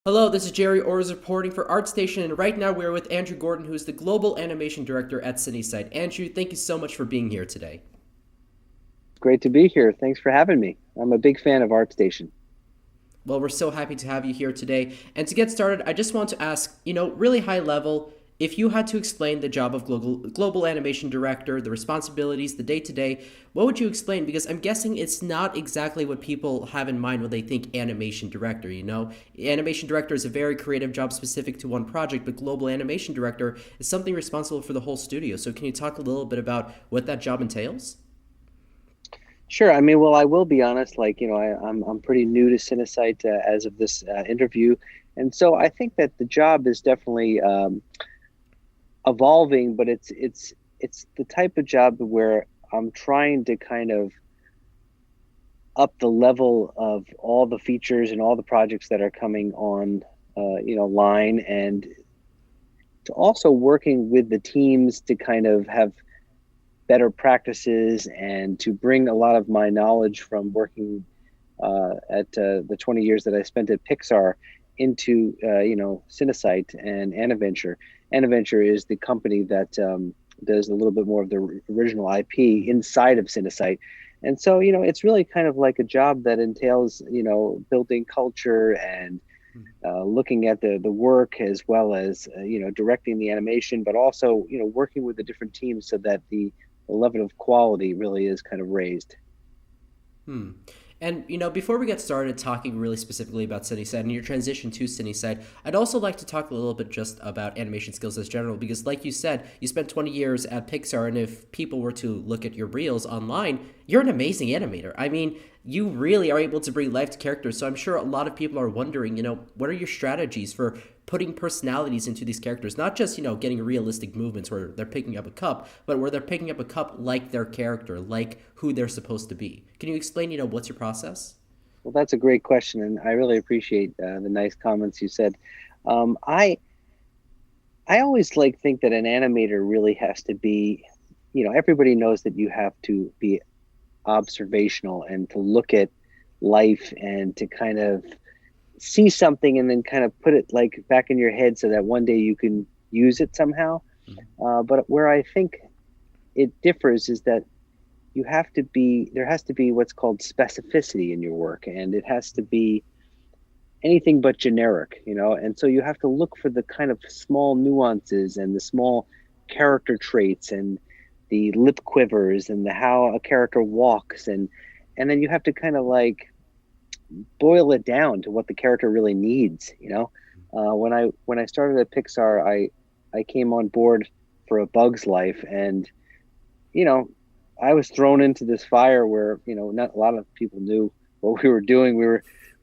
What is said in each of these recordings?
Hello, this is Jerry Orrs reporting for ArtStation, and right now we're with Andrew Gordon, who is the Global Animation Director at Cinesite. Andrew, thank you so much for being here today. Great to be here. Thanks for having me. I'm a big fan of ArtStation. Well, we're so happy to have you here today. And to get started, I just want to ask, really high level, if you had to explain the job of global animation director, the responsibilities, the day to day, what would you explain? Because I'm guessing it's not exactly what people have in mind when they think animation director, Animation director is a very creative job specific to one project, but global animation director is something responsible for the whole studio. So can you talk a little bit about what that job entails? Sure. I mean, well, I will be honest. I'm pretty new to Cinesite as of this interview, and so I think that the job is definitely evolving. But it's the type of job where I'm trying to kind of up the level of all the features and all the projects that are coming on, line, and to also working with the teams to kind of have better practices and to bring a lot of my knowledge from working at the 20 years that I spent at Pixar into Cinesite and Anaventure. Anaventure is the company that does a little bit more of the original IP inside of Cinesite. And so, it's really kind of like a job that entails, building culture and looking at the work as well as directing the animation, but also working with the different teams so that the level of quality really is kind of raised. Hmm. And before we get started talking really specifically about Cinesite and your transition to Cinesite, I'd also like to talk a little bit just about animation skills as general, because like you said, you spent 20 years at Pixar, and if people were to look at your reels online, you're an amazing animator. I mean, you really are able to bring life to characters. So I'm sure a lot of people are wondering, what are your strategies for putting personalities into these characters? Not just, getting realistic movements where they're picking up a cup, but where they're picking up a cup like their character, like who they're supposed to be. Can you explain, what's your process? Well, that's a great question, and I really appreciate the nice comments you said. Um, I I always think that an animator really has to be, everybody knows that you have to be observational and to look at life and to kind of see something and then kind of put it like back in your head so that one day you can use it somehow. But where I think it differs is that there has to be what's called specificity in your work, and it has to be anything but generic, and so you have to look for the kind of small nuances and the small character traits and the lip quivers and the how a character walks, and then you have to kind of like boil it down to what the character really needs. When I started at Pixar, I came on board for A Bug's Life, and you know I was thrown into this fire where not a lot of people knew what we were doing.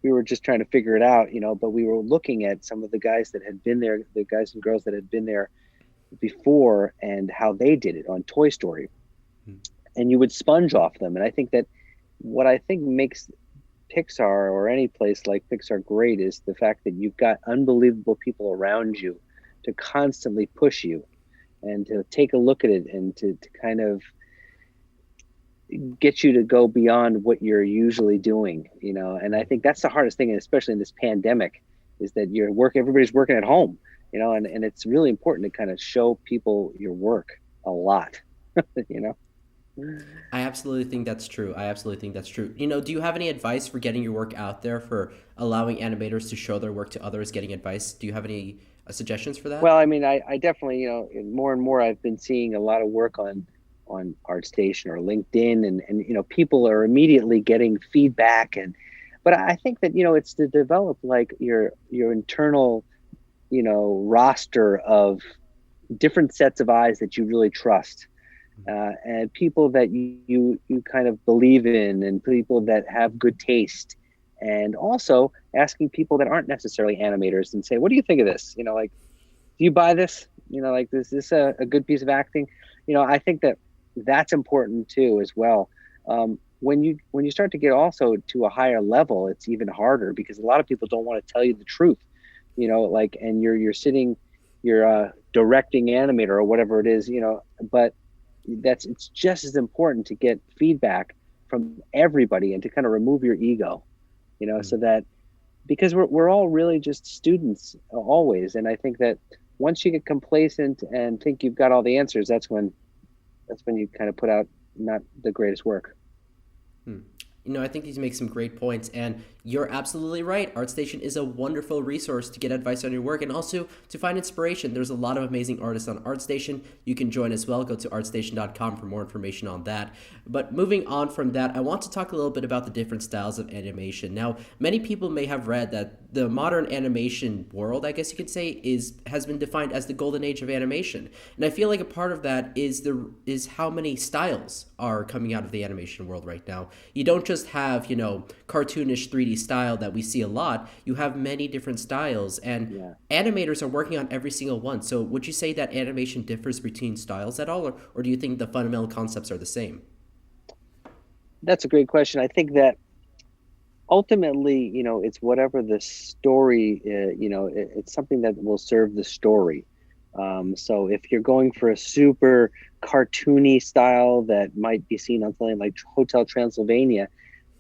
We were just trying to figure it out, but we were looking at some of the guys that had been there, the guys and girls that had been there before, and how they did it on Toy Story, and you would sponge off them. And I think that what I think makes Pixar or any place like Pixar great is the fact that you've got unbelievable people around you to constantly push you and to take a look at it and to kind of get you to go beyond what you're usually doing. And I think that's the hardest thing, and especially in this pandemic, is that everybody's working at home, and it's really important to kind of show people your work a lot. you know I absolutely think that's true. I absolutely think that's true. Do you have any advice for getting your work out there, for allowing animators to show their work to others, getting advice? Do you have any suggestions for well, that? I mean, I definitely, more and more I've been seeing a lot of work on ArtStation or LinkedIn, and people are immediately getting feedback. But I think that it's to develop like your internal roster of different sets of eyes that you really trust, and people that you kind of believe in, and people that have good taste, and also asking people that aren't necessarily animators and say, what do you think of this? Like, do you buy this? Like, is this a good piece of acting? I think that that's important too as well. When you start to get also to a higher level, it's even harder because a lot of people don't want to tell you the truth. Like, and you're sitting, you're directing animator or whatever it is. But it's just as important to get feedback from everybody and to kind of remove your ego. So that because we're all really just students always. And I think that once you get complacent and think you've got all the answers, that's when you kind of put out not the greatest work. Hmm. I think these make some great points, and you're absolutely right. ArtStation is a wonderful resource to get advice on your work and also to find inspiration. There's a lot of amazing artists on ArtStation. You can join as well. Go to artstation.com for more information on that. But moving on from that, I want to talk a little bit about the different styles of animation. Now, many people may have read that the modern animation world, I guess you could say, has been defined as the golden age of animation. And I feel like a part of that is how many styles are coming out of the animation world right now. You don't just have, cartoonish 3D style that we see a lot. You have many different styles, and Yeah. animators are working on every single one. So would you say that animation differs between styles at all, or do you think the fundamental concepts are the same? That's a great question. I think that ultimately, it's whatever the story, it's something that will serve the story. So if you're going for a super cartoony style that might be seen on something like Hotel Transylvania,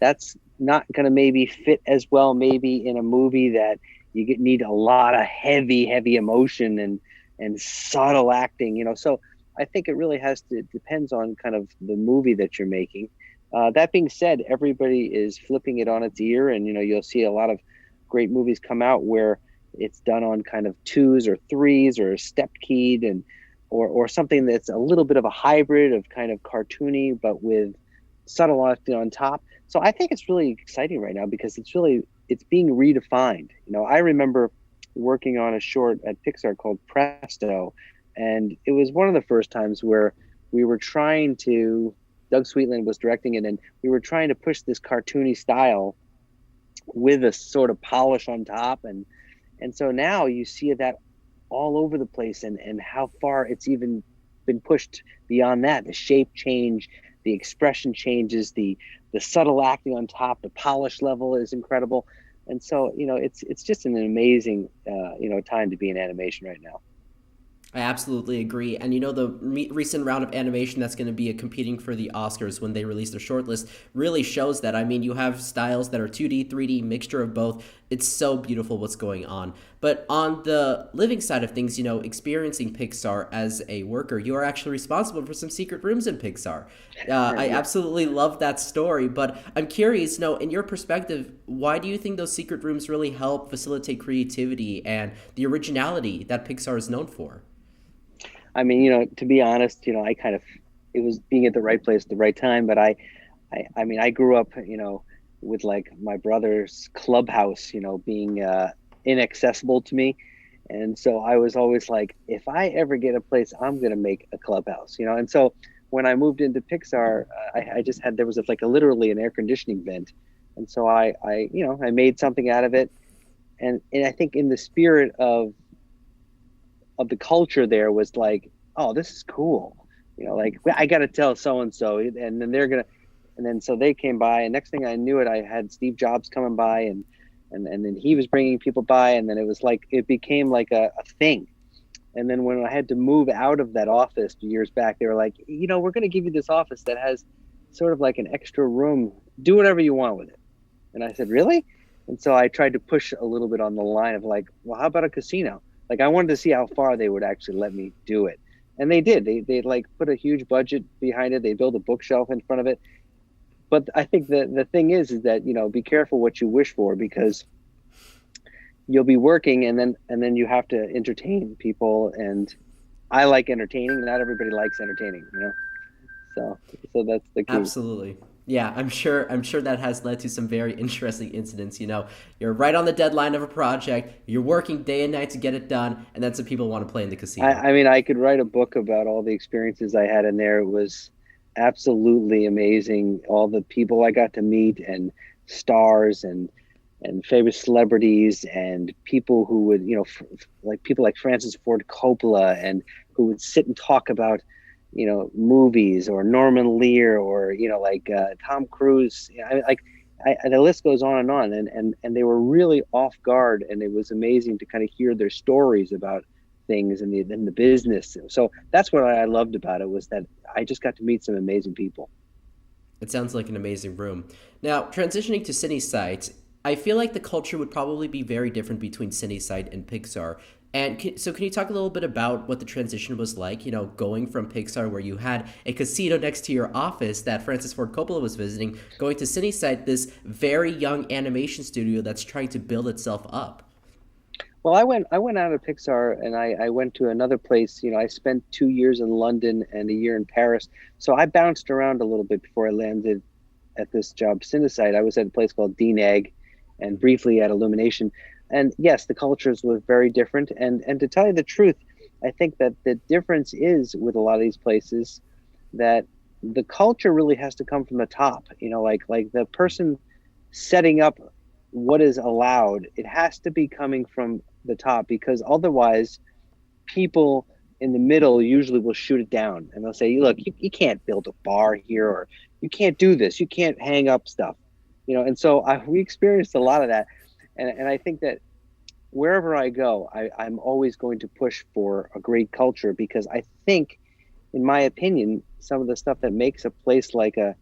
that's not going to maybe fit as well, maybe in a movie that need a lot of heavy emotion and subtle acting. So I think it really depends on kind of the movie that you're making. That being said, everybody is flipping it on its ear, and you'll see a lot of great movies come out where it's done on kind of twos or threes or step keyed, and or something that's a little bit of a hybrid of kind of cartoony but with subtle acting on top. So I think it's really exciting right now because it's being redefined. I remember working on a short at Pixar called Presto, and it was one of the first times where we were trying to Doug Sweetland was directing it, and we were trying to push this cartoony style with a sort of polish on top, and so now you see that all over the place, and how far it's even been pushed beyond that. The shape change, the expression changes, the subtle acting on top, the polish level is incredible, and so it's just an amazing time to be in animation right now. I absolutely agree. And the recent round of animation that's going to be competing for the Oscars when they release their shortlist really shows that. I mean, you have styles that are 2D, 3D, mixture of both. It's so beautiful what's going on. But on the living side of things, experiencing Pixar as a worker, you are actually responsible for some secret rooms in Pixar. I Yeah. absolutely love that story. But I'm curious, in your perspective, why do you think those secret rooms really help facilitate creativity and the originality that Pixar is known for? I mean, to be honest, I kind of it was being at the right place at the right time. But I mean, I grew up, with like my brother's clubhouse, being inaccessible to me, and so I was always like, if I ever get a place, I'm gonna make a clubhouse, And so when I moved into Pixar, I just had there was like a literally an air conditioning vent, and so I made something out of it, and I think in the spirit of the culture there was like, oh, this is cool. Like I got to tell so and so, and then they're gonna, and then so they came by, and next thing I knew it, I had Steve Jobs coming by, and then he was bringing people by, and then it was like it became like a thing. And then when I had to move out of that office years back, they were like, we're going to give you this office that has sort of like an extra room. Do whatever you want with it. And I said, really? And so I tried to push a little bit on the line of like, well, how about a casino? Like I wanted to see how far they would actually let me do it. And they did. They like put a huge budget behind it. They built a bookshelf in front of it. But I think the thing is that, be careful what you wish for, because you'll be working and then you have to entertain people. And I like entertaining. Not everybody likes entertaining. So that's the key. Absolutely. Yeah, I'm sure that has led to some very interesting incidents. You're right on the deadline of a project, you're working day and night to get it done, and then some people want to play in the casino. I mean, I could write a book about all the experiences I had in there. It was absolutely amazing. All the people I got to meet, and stars, and famous celebrities, and people who would, like people like Francis Ford Coppola, and who would sit and talk about, movies, or Norman Lear, or like Tom Cruise. The list goes on and on, and they were really off guard, and it was amazing to kind of hear their stories about things in the business. So that's what I loved about it, was that I just got to meet some amazing people. It sounds like an amazing room. Now, transitioning to Cinesite, I feel like the culture would probably be very different between Cinesite and Pixar. And so, can you talk a little bit about what the transition was like? You know, going from Pixar, where you had a casino next to your office that Francis Ford Coppola was visiting, going to Cinesite, this very young animation studio that's trying to build itself up. Well, I went out of Pixar and I went to another place. I spent 2 years in London and a year in Paris. So I bounced around a little bit before I landed at this job, Cinesite. I was at a place called Dean Egg and briefly at Illumination. And yes, the cultures were very different. And to tell you the truth, I think that the difference is with a lot of these places that the culture really has to come from the top. Like the person setting up what is allowed, it has to be coming from the top because otherwise people in the middle usually will shoot it down and they'll say, look, you can't build a bar here, or you can't do this, you can't hang up stuff, and so we experienced a lot of that. And I think that wherever I go, I'm always going to push for a great culture because I think, in my opinion, some of the stuff that makes a place like a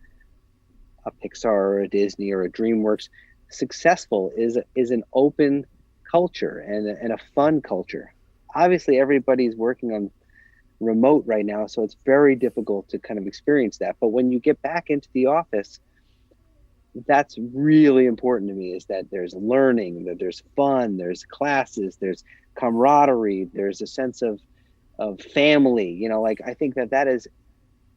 Pixar or a Disney or a DreamWorks successful is an open culture and a fun culture. Obviously, everybody's working on remote right now, so it's very difficult to kind of experience that. But when you get back into the office, that's really important to me, is that there's learning, that there's fun, there's classes, there's camaraderie, there's a sense of family. Like I think that is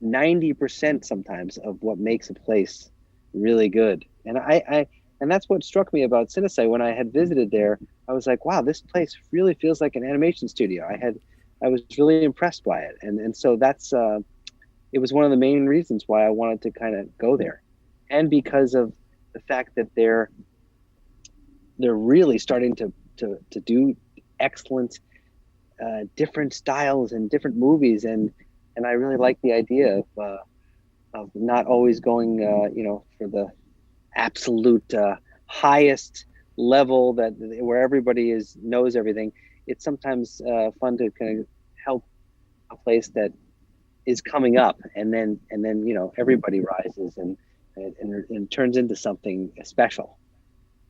90% sometimes of what makes a place really good. And that's what struck me about Cinesite when I had visited there. I was like, wow, this place really feels like an animation studio. I was really impressed by it. And so that's it was one of the main reasons why I wanted to kind of go there. And because of the fact that they're really starting to do excellent different styles and different movies, and I really like the idea of not always going for the absolute highest level that where everybody knows everything. It's sometimes fun to kind of help a place that is coming up, and then everybody rises and turns into something special.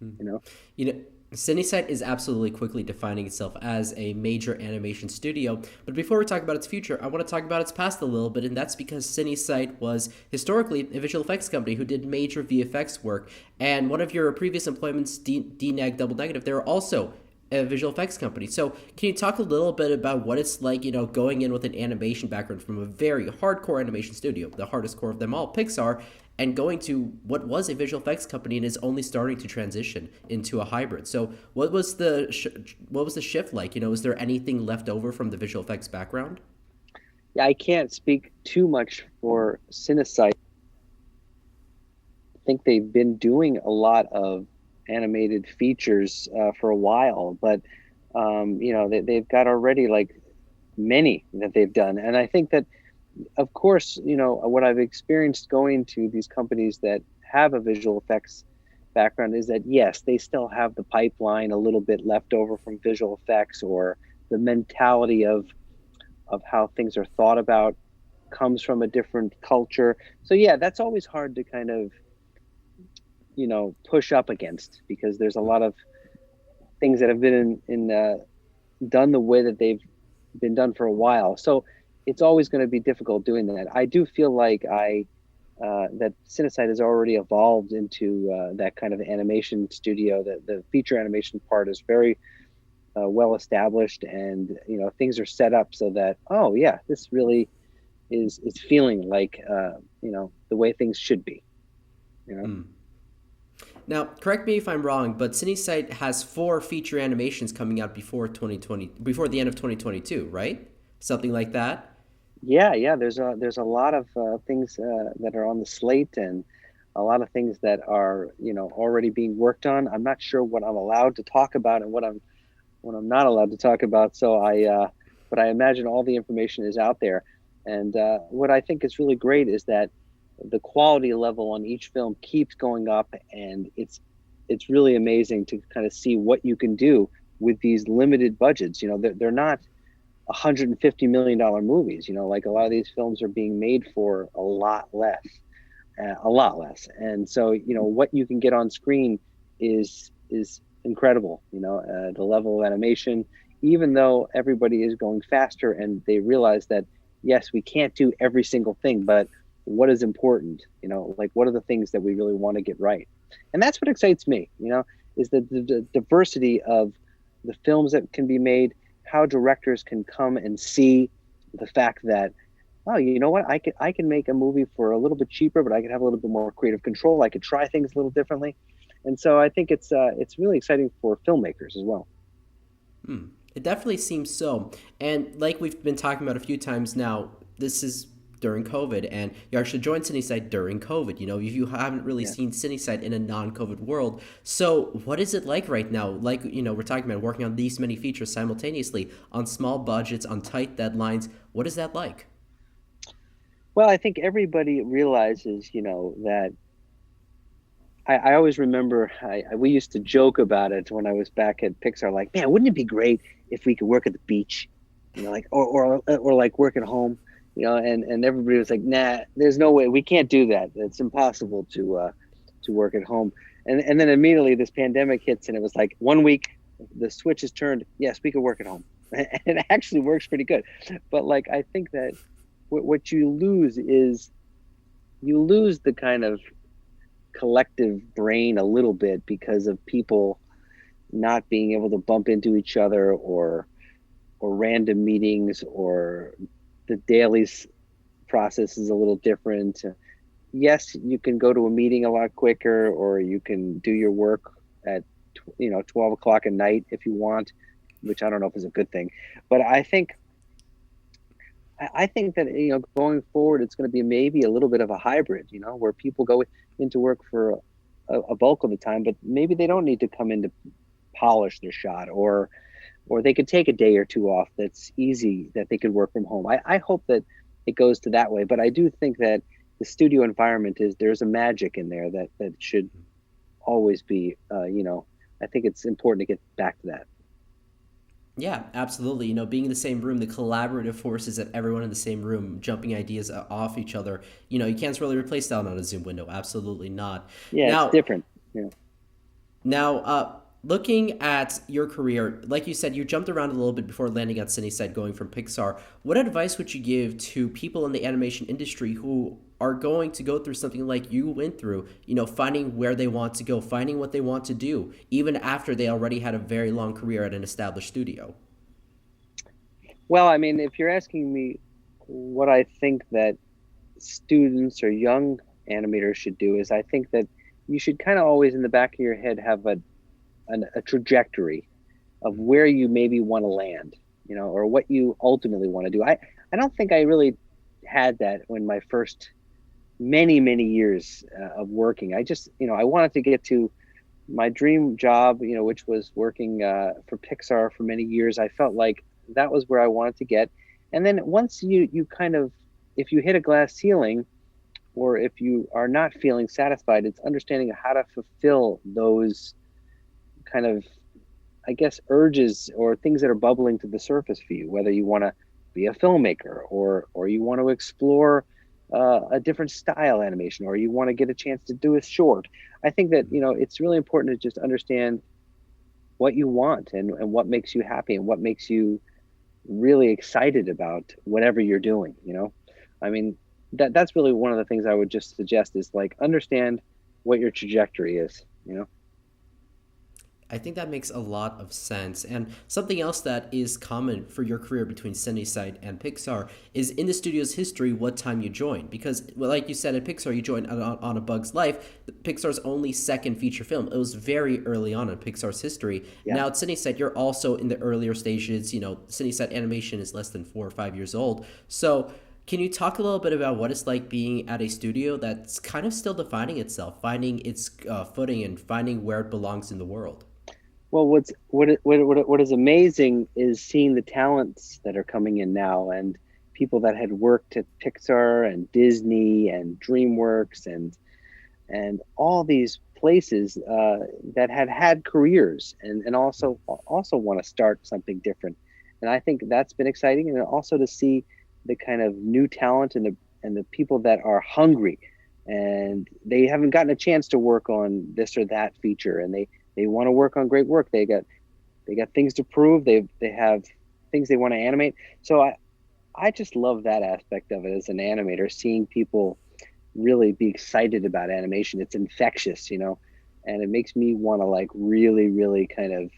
You know. You know, Cinesite is absolutely quickly defining itself as a major animation studio. But before we talk about its future, I want to talk about its past a little bit, and that's because Cinesite was historically a visual effects company who did major VFX work. And one of your previous employments, DNEG Double Negative, they were also a visual effects company. So can you talk a little bit about what it's like, going in with an animation background from a very hardcore animation studio, the hardest core of them all, Pixar, and going to what was a visual effects company and is only starting to transition into a hybrid. So what was the shift like? Is there anything left over from the visual effects background? Yeah, I can't speak too much for Cinesite. I think they've been doing a lot of animated features for a while, but they've got already like many that they've done. And I think that, of course, what I've experienced going to these companies that have a visual effects background is that, yes, they still have the pipeline a little bit left over from visual effects, or the mentality of how things are thought about comes from a different culture. So yeah, that's always hard to kind of push up against, because there's a lot of things that have been done the way that they've been done for a while. So it's always going to be difficult doing that. I do feel like that Cinesite has already evolved into that kind of animation studio. That the feature animation part is very well established, and things are set up so that, oh yeah, this really is feeling like the way things should be. Mm. Now, correct me if I'm wrong, but Cinesite has 4 feature animations coming out before the end of 2022, right? Something like that. Yeah. There's a lot of things that are on the slate, and a lot of things that are already being worked on. I'm not sure what I'm allowed to talk about and what I'm not allowed to talk about. So but I imagine all the information is out there. And what I think is really great is that the quality level on each film keeps going up, and it's really amazing to kind of see what you can do with these limited budgets. They're not $150 million movies. Like a lot of these films are being made for a lot less. And so what you can get on screen is incredible. The level of animation, even though everybody is going faster and they realize that yes, we can't do every single thing, but what is important? Like what are the things that we really want to get right? And that's what excites me. Is the diversity of the films that can be made, how directors can come and see the fact that, oh, you know what, I can make a movie for a little bit cheaper, but I can have a little bit more creative control. I could try things a little differently, and so I think it's really exciting for filmmakers as well. Hmm. It definitely seems so. And like we've been talking about a few times now, this is during COVID, and you actually joined Cinesite during COVID. You haven't really Yeah. seen Cinesite in a non-COVID world. So what is it like right now? Like, we're talking about working on these many features simultaneously on small budgets, on tight deadlines. What is that like? Well, I think everybody realizes, that I always remember we used to joke about it when I was back at Pixar, like, man, wouldn't it be great if we could work at the beach, like or like work at home, and everybody was like, nah, there's no way, we can't do that. It's impossible to work at home. And then immediately this pandemic hits, and it was like 1 week, the switch is turned. Yes, we could work at home. And it actually works pretty good. But like, I think that what you lose is you lose the kind of collective brain a little bit because of people not being able to bump into each other, or random meetings, or the daily process is a little different. Yes, you can go to a meeting a lot quicker, or you can do your work at 12 o'clock at night if you want, which I don't know if is a good thing. But I think that going forward, it's going to be maybe a little bit of a hybrid, where people go into work for a bulk of the time, but maybe they don't need to come in to polish their shot, or they could take a day or two off. That's easy, that they could work from home. I hope that it goes to that way, but I do think that the studio environment there's a magic in there that should always be. I think it's important to get back to that. Yeah, absolutely. Being in the same room, the collaborative forces of everyone in the same room, jumping ideas off each other. You can't really replace that on a Zoom window. Absolutely not. Yeah, it's Now, different. Yeah. looking at your career, like you said, you jumped around a little bit before landing on Cinesite, going from Pixar. What advice would you give to people in the animation industry who are going to go through something like you went through, finding where they want to go, finding what they want to do, even after they already had a very long career at an established studio? Well, I mean, if you're asking me what I think that students or young animators should do, is I think that you should kind of always in the back of your head have a trajectory of where you maybe want to land, or what you ultimately want to do. I don't think I really had that when my first many years of working. I just, I wanted to get to my dream job, which was working for Pixar for many years. I felt like that was where I wanted to get. And then once you kind of, if you hit a glass ceiling, or if you are not feeling satisfied, it's understanding how to fulfill those kind of, I guess, urges or things that are bubbling to the surface for you, whether you want to be a filmmaker, or you want to explore a different style animation, or you want to get a chance to do a short. I think that it's really important to just understand what you want, and what makes you happy, and what makes you really excited about whatever you're doing. I mean, that's really one of the things I would just suggest, is like, understand what your trajectory is. I think that makes a lot of sense. And something else that is common for your career between Cinesite and Pixar is in the studio's history what time you joined. Because, well, like you said, at Pixar, you joined on A Bug's Life, Pixar's only second feature film. It was very early on in Pixar's history. Yeah. Now at Cinesite, you're also in the earlier stages. Cinesite animation is less than 4 or 5 years old. So can you talk a little bit about what it's like being at a studio that's kind of still defining itself, finding its footing, and finding where it belongs in the world? Well, what is amazing is seeing the talents that are coming in now, and people that had worked at Pixar and Disney and DreamWorks and all these places that had careers, and also want to start something different. And I think that's been exciting, and also to see the kind of new talent, and the people that are hungry and they haven't gotten a chance to work on this or that feature, and they want to work on great work. They got things to prove. They have things they want to animate. So I just love that aspect of it as an animator, seeing people really be excited about animation. It's infectious, and it makes me want to like really, really kind of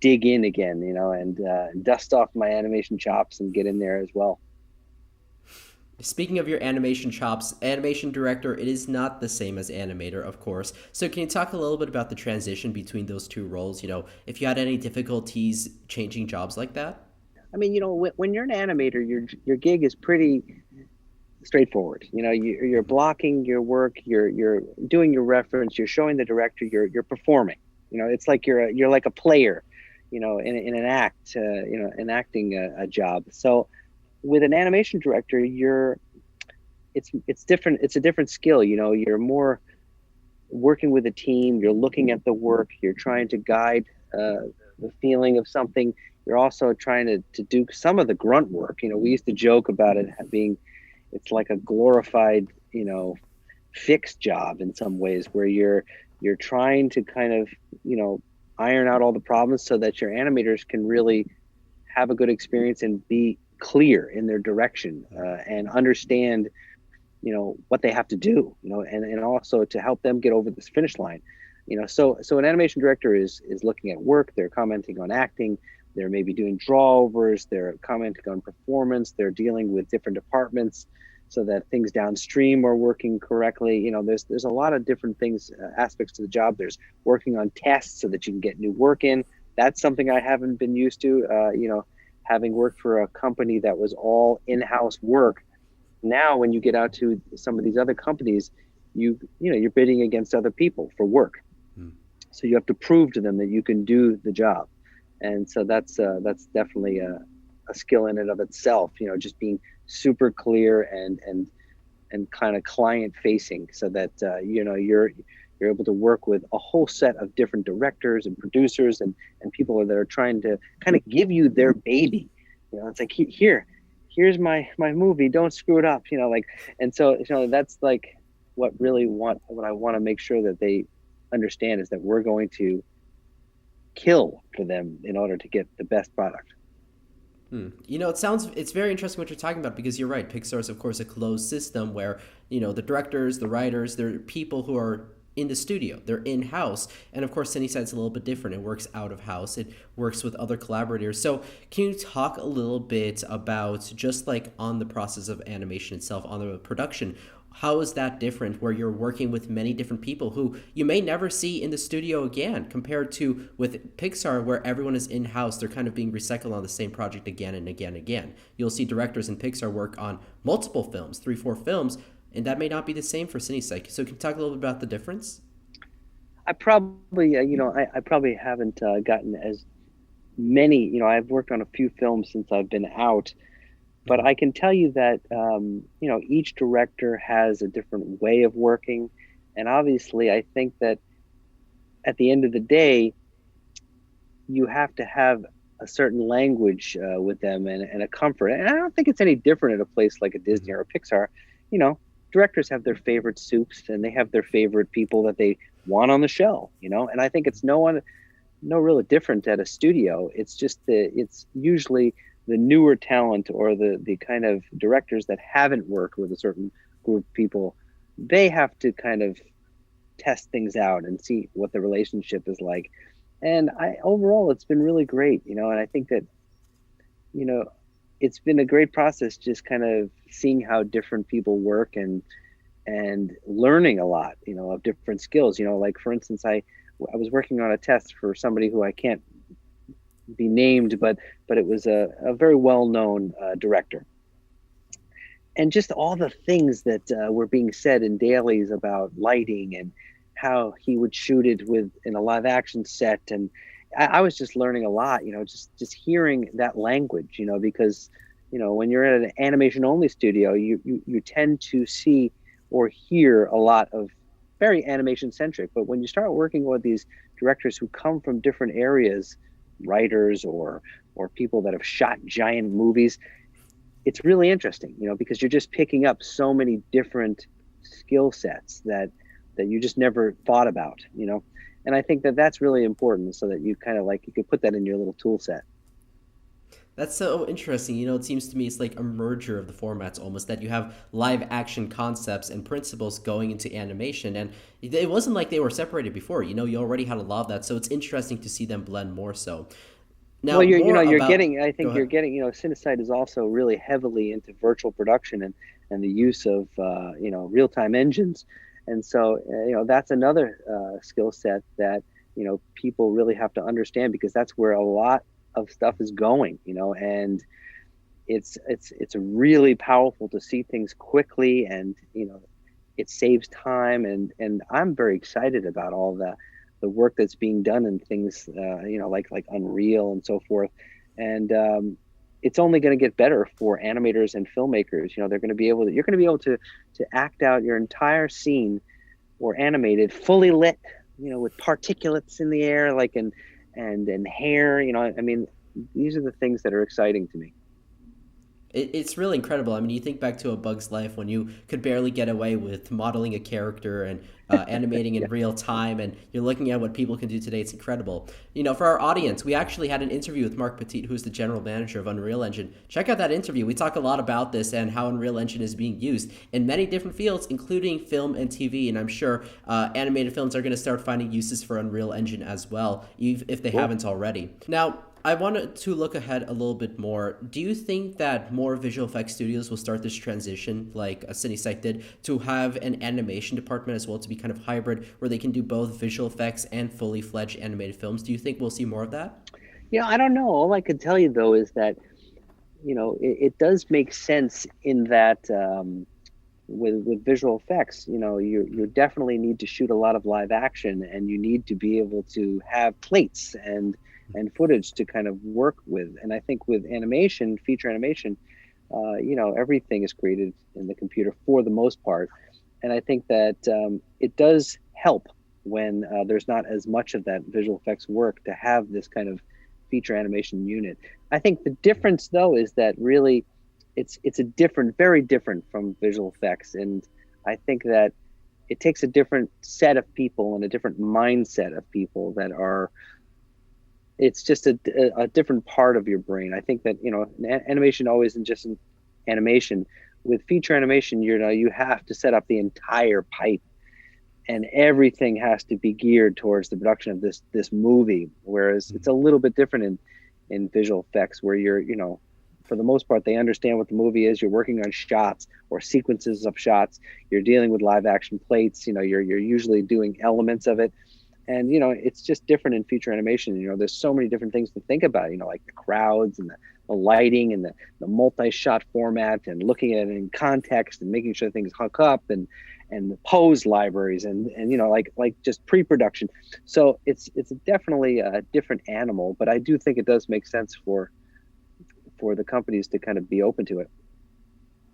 dig in again, and dust off my animation chops and get in there as well. Speaking of your animation chops, animation director, it is not the same as animator, of course. So can you talk a little bit about the transition between those two roles? If you had any difficulties changing jobs like that? I mean, when you're an animator, your gig is pretty straightforward. You're blocking your work, you're doing your reference, you're showing the director, you're performing. It's like you're like a player, in an act, enacting a job. So with an animation director, it's different. It's a different skill. You're more working with a team. You're looking at the work. You're trying to guide the feeling of something. You're also trying to do some of the grunt work. We used to joke about it being, it's like a glorified, fixed job in some ways, where you're trying to kind of, iron out all the problems so that your animators can really have a good experience and be clear in their direction, and understand, what they have to do, and also to help them get over this finish line. So an animation director is looking at work. They're commenting on acting. They're maybe doing drawovers. They're commenting on performance. They're dealing with different departments so that things downstream are working correctly. There's a lot of different things, aspects to the job. There's working on tests so that you can get new work in. That's something I haven't been used to. Having worked for a company that was all in-house work. Now, when you get out to some of these other companies, you're bidding against other people for work. So you have to prove to them that you can do the job. And so that's definitely a skill in and of itself, just being super clear and kind of client facing, so that you're able to work with a whole set of different directors and producers and people that are trying to kind of give you their baby. It's like, here's my movie, don't screw it up, and so that's like what I want to make sure that they understand, is that we're going to kill for them in order to get the best product. It's very interesting what you're talking about, because you're right. Pixar is, of course, a closed system where, the directors, the writers, they're people who are in the studio. They're in-house. And of course, Cinesite's a little bit different. It works out of house. It works with other collaborators. So can you talk a little bit about just like on the process of animation itself, on the production? How is that different, where you're working with many different people who you may never see in the studio again, compared to with Pixar, where everyone is in-house? They're kind of being recycled on the same project again and again and again. You'll see directors in Pixar work on multiple films, 3, 4 films, and that may not be the same for Cinesite. So can you talk a little bit about the difference? I probably, I probably haven't gotten as many. I've worked on a few films since I've been out, but I can tell you that, each director has a different way of working. And obviously, I think that at the end of the day, you have to have a certain language with them, and a comfort. And I don't think it's any different at a place like a Disney or a Pixar. Directors have their favorite soups, and they have their favorite people that they want on the show, and I think it's no real different at a studio. It's just it's usually the newer talent, or the kind of directors that haven't worked with a certain group of people. They have to kind of test things out and see what the relationship is like. And overall, it's been really great, and I think that, it's been a great process, just kind of seeing how different people work, and learning a lot, of different skills. Like, for instance, I was working on a test for somebody who I can't be named, but it was a very well-known director. And just all the things that were being said in dailies about lighting, and how he would shoot it in a live action set. And I was just learning a lot, just hearing that language, because, when you're at an animation only studio, you tend to see or hear a lot of very animation centric. But when you start working with these directors who come from different areas, writers or people that have shot giant movies, it's really interesting, because you're just picking up so many different skill sets that you just never thought about, and I think that that's really important, so that you kind of like you could put that in your little tool set. That's so interesting. It seems to me it's like a merger of the formats almost, that you have live action concepts and principles going into animation. And it wasn't like they were separated before. You already had a lot of that. So it's interesting to see them blend more so. Well, Now, more you're about. getting. I Go think you're ahead. getting. Cinesite is also really heavily into virtual production and the use of real time engines, and so that's another skill set that people really have to understand, because that's where a lot of stuff is going. And it's really powerful to see things quickly, and it saves time, and I'm very excited about all the work that's being done in things like Unreal and so forth. And it's only going to get better for animators and filmmakers. They're going to be able to you're going to be able to act out your entire scene or animated fully lit, with particulates in the air, like and hair. I mean, these are the things that are exciting to me. It's really incredible. I mean, you think back to A Bug's Life when you could barely get away with modeling a character and animating in Yeah. real time, and you're looking at what people can do today. It's incredible. For our audience, we actually had an interview with Mark Petit, who's the general manager of Unreal Engine. Check out that interview. We talk a lot about this and how Unreal Engine is being used in many different fields, including film and TV. And I'm sure animated films are going to start finding uses for Unreal Engine as well, if they Cool. haven't already. Now, I wanted to look ahead a little bit more. Do you think that more visual effects studios will start this transition, like a Cinesite did, to have an animation department as well, to be kind of hybrid, where they can do both visual effects and fully fledged animated films? Do you think we'll see more of that? I don't know. All I can tell you though is that it does make sense in that with visual effects, you definitely need to shoot a lot of live action, and you need to be able to have plates and footage to kind of work with. And I think with animation, feature animation, everything is created in the computer for the most part. And I think that it does help when there's not as much of that visual effects work to have this kind of feature animation unit. I think the difference though is that really it's a different, very different from visual effects, and I think that it takes a different set of people and a different mindset of people that are. It's just a different part of your brain. I think that animation always isn't just an animation. With feature animation, you have to set up the entire pipe, and everything has to be geared towards the production of this movie. Whereas it's a little bit different in visual effects, where you're for the most part they understand what the movie is. You're working on shots or sequences of shots. You're dealing with live action plates. You're usually doing elements of it, and it's just different in feature animation. There's so many different things to think about, like the crowds and the lighting and the multi-shot format, and looking at it in context and making sure things hook up, and the pose libraries, and like just pre-production. So it's definitely a different animal, but I do think it does make sense for the companies to kind of be open to it.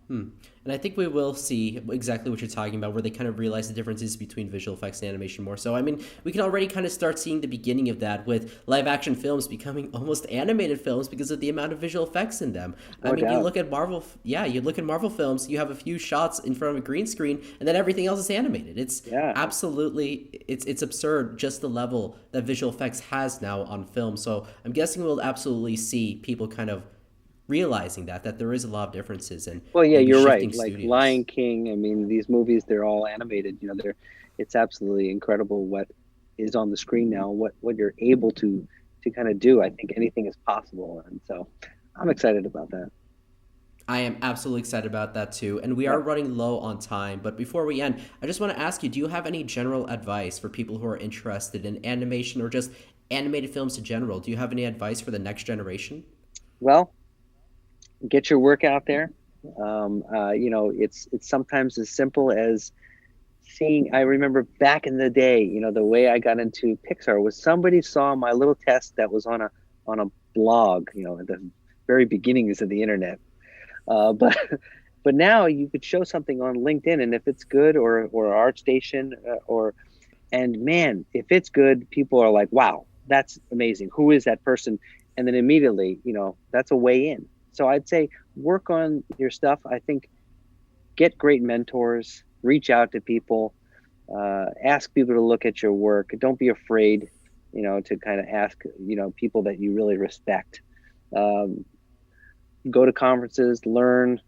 Hmm. And I think we will see exactly what you're talking about, where they kind of realize the differences between visual effects and animation more so. I mean, we can already kind of start seeing the beginning of that with live action films becoming almost animated films because of the amount of visual effects in them. I No mean, you doubt. look at Marvel, yeah, you look at Marvel films, you have a few shots in front of a green screen, and then everything else is animated. It's Yeah. absolutely, it's absurd just the level that visual effects has now on film. So I'm guessing we'll absolutely see people kind of realizing that there is a lot of differences, and Well, yeah, maybe you're right. shifting Like studios. Lion King, I mean, these movies, they're all animated. It's absolutely incredible what is on the screen now, what you're able to kind of do. I think anything is possible, and so I'm excited about that. I am absolutely excited about that too. And we are Yep. running low on time. But before we end, I just want to ask you, do you have any general advice for people who are interested in animation or just animated films in general? Do you have any advice for the next generation? Well, get your work out there. It's sometimes as simple as seeing. I remember back in the day, the way I got into Pixar was somebody saw my little test that was on a blog, at the very beginnings of the internet. But but now you could show something on LinkedIn, and if it's good, or ArtStation, or and man, if it's good, people are like, wow, that's amazing. Who is that person? And then immediately, that's a way in. So I'd say work on your stuff. I think get great mentors, reach out to people, ask people to look at your work. Don't be afraid, to kind of ask, people that you really respect. Um, Go to conferences, learn,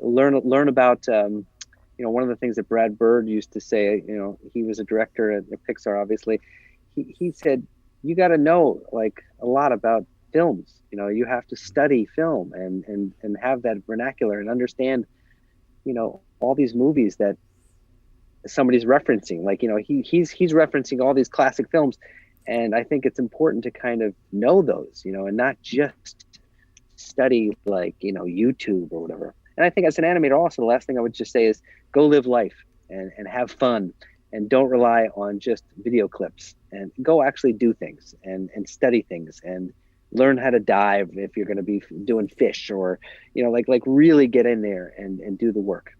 learn about, one of the things that Brad Bird used to say, he was a director at Pixar, obviously. He said, you got to know like a lot about films. You have to study film and have that vernacular and understand, all these movies that somebody's referencing. Like, he's referencing all these classic films. And I think it's important to kind of know those, and not just study like, YouTube or whatever. And I think as an animator also, the last thing I would just say is go live life and have fun, and don't rely on just video clips, and go actually do things and study things and learn how to dive if you're going to be doing fish, or, like really get in there and do the work.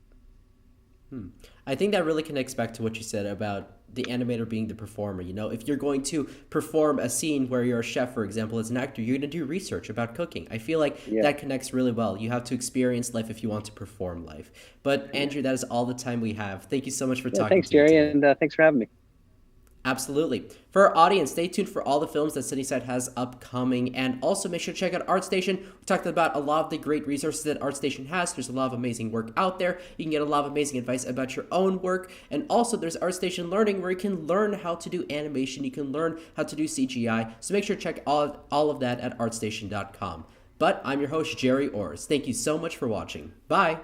I think that really connects back to what you said about the animator being the performer. If you're going to perform a scene where you're a chef, for example, as an actor, you're going to do research about cooking. I feel like Yeah. that connects really well. You have to experience life if you want to perform life. But Andrew, that is all the time we have. Thank you so much for Yeah, talking thanks, to me Jerry, today. and thanks for having me. Absolutely. For our audience, stay tuned for all the films that Cinesite has upcoming, and also make sure to check out ArtStation. We talked about a lot of the great resources that ArtStation has. There's a lot of amazing work out there. You can get a lot of amazing advice about your own work, and also there's ArtStation Learning, where you can learn how to do animation. You can learn how to do CGI. So make sure to check all of that at artstation.com. But I'm your host, Jerry Orrs. Thank you so much for watching. Bye.